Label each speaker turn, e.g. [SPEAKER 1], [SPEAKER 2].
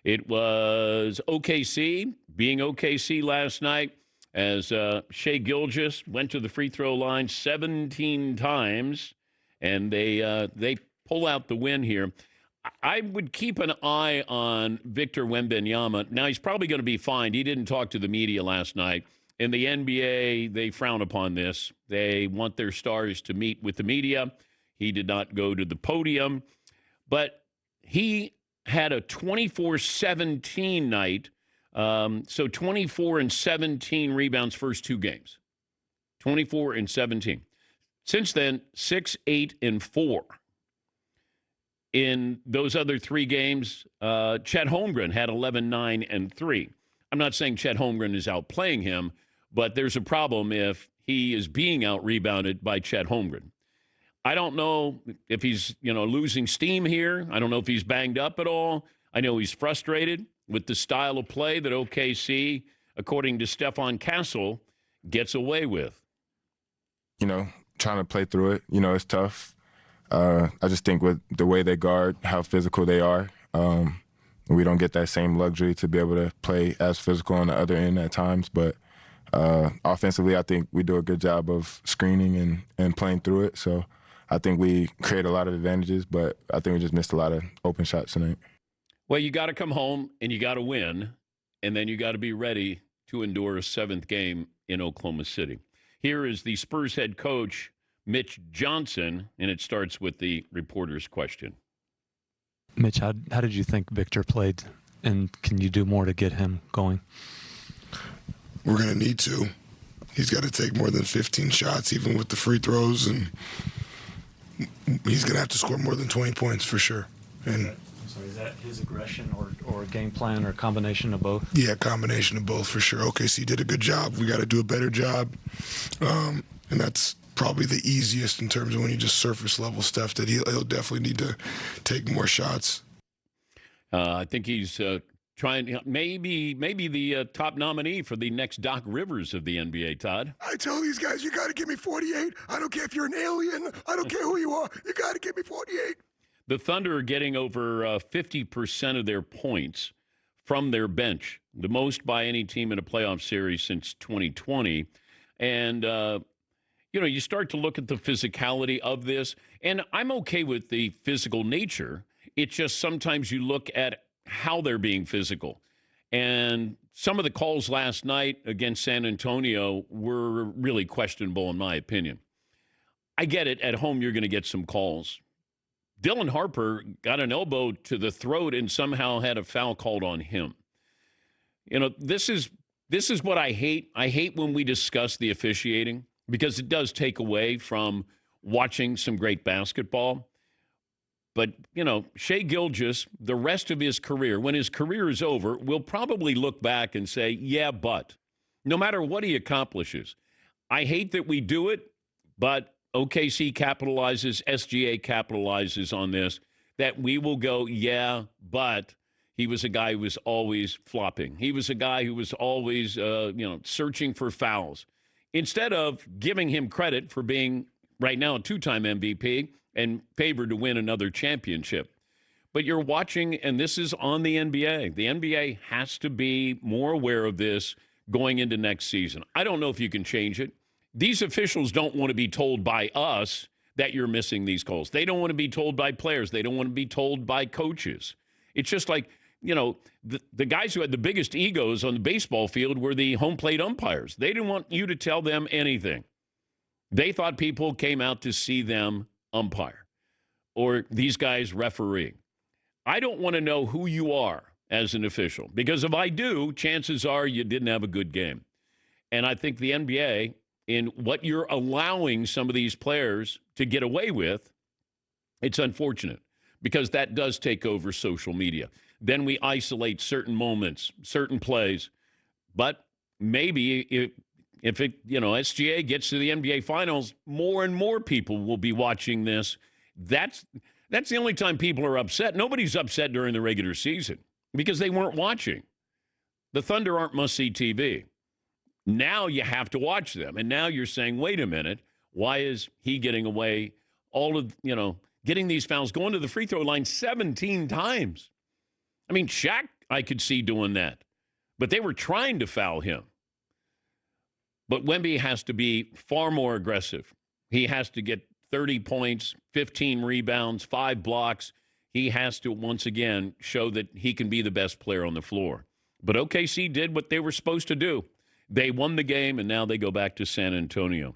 [SPEAKER 1] It was OKC being OKC last night as Shea Gilgeous went to the free throw line 17 times, and they pull out the win here. I would keep an eye on Victor Wembanyama. Now, he's probably going to be fined. He didn't talk to the media last night. In the NBA, they frown upon this. They want their stars to meet with the media. He did not go to the podium, but he had a 24-17 night, so 24 and 17 rebounds first two games, 24 and 17. Since then, 6, 8, and 4. In those other three games, Chet Holmgren had 11, 9, and 3. I'm not saying Chet Holmgren is outplaying him, but there's a problem if he is being out-rebounded by Chet Holmgren. I don't know if he's, losing steam here. I don't know if he's banged up at all. I know he's frustrated with the style of play that OKC, according to Stefan Castle, gets away with.
[SPEAKER 2] Trying to play through it, it's tough. I just think with the way they guard, how physical they are, we don't get that same luxury to be able to play as physical on the other end at times. But offensively, I think we do a good job of screening and playing through it. So I think we create a lot of advantages, but I think we just missed a lot of open shots tonight.
[SPEAKER 1] Well, you got to come home and you got to win, and then you got to be ready to endure a seventh game in Oklahoma City. Here is the Spurs head coach, Mitch Johnson, and it starts with the reporter's question.
[SPEAKER 3] Mitch, how did you think Victor played, and can you do more to get him going?
[SPEAKER 4] We're going to need to. He's got to take more than 15 shots, even with the free throws, and he's going to have to score more than 20 points for sure. And
[SPEAKER 3] so is that his aggression or game plan or a combination of both?
[SPEAKER 4] Yeah, combination of both for sure. OKC did a good job. We got to do a better job. And that's probably the easiest in terms of when you just surface level stuff, that he'll definitely need to take more shots.
[SPEAKER 1] I think he's trying, maybe the top nominee for the next Doc Rivers of the NBA, Todd.
[SPEAKER 4] I tell these guys, you got to give me 48. I don't care if you're an alien. I don't care who you are. You got to give me 48.
[SPEAKER 1] The Thunder are getting over 50% of their points from their bench, the most by any team in a playoff series since 2020. And, you start to look at the physicality of this, and I'm okay with the physical nature. It's just sometimes you look at how they're being physical. And some of the calls last night against San Antonio were really questionable, in my opinion. I get it. At home, you're going to get some calls. Dylan Harper got an elbow to the throat and somehow had a foul called on him. This is what I hate. I hate when we discuss the officiating, because it does take away from watching some great basketball. But, Shea Gilgeous, the rest of his career, when his career is over, will probably look back and say, yeah, but, no matter what he accomplishes. I hate that we do it, but OKC capitalizes, SGA capitalizes on this, that we will go, yeah, but he was a guy who was always flopping. He was a guy who was always, searching for fouls. Instead of giving him credit for being, right now, a two-time MVP and favored to win another championship. But you're watching, and this is on the NBA. The NBA has to be more aware of this going into next season. I don't know if you can change it. These officials don't want to be told by us that you're missing these calls. They don't want to be told by players. They don't want to be told by coaches. It's just like, the guys who had the biggest egos on the baseball field were the home plate umpires. They didn't want you to tell them anything. They thought people came out to see them umpire or these guys refereeing. I don't want to know who you are as an official, because if I do, chances are you didn't have a good game. And I think the NBA, in what you're allowing some of these players to get away with, it's unfortunate, because that does take over social media. Then we isolate certain moments, certain plays. But maybe if SGA gets to the NBA Finals, more and more people will be watching this. That's the only time people are upset. Nobody's upset during the regular season because they weren't watching. The Thunder aren't must-see TV. Now you have to watch them. And now you're saying, wait a minute, why is he getting away getting these fouls, going to the free throw line 17 times? I mean, Shaq I could see doing that. But they were trying to foul him. But Wemby has to be far more aggressive. He has to get 30 points, 15 rebounds, 5 blocks. He has to, once again, show that he can be the best player on the floor. But OKC did what they were supposed to do. They won the game, and now they go back to San Antonio.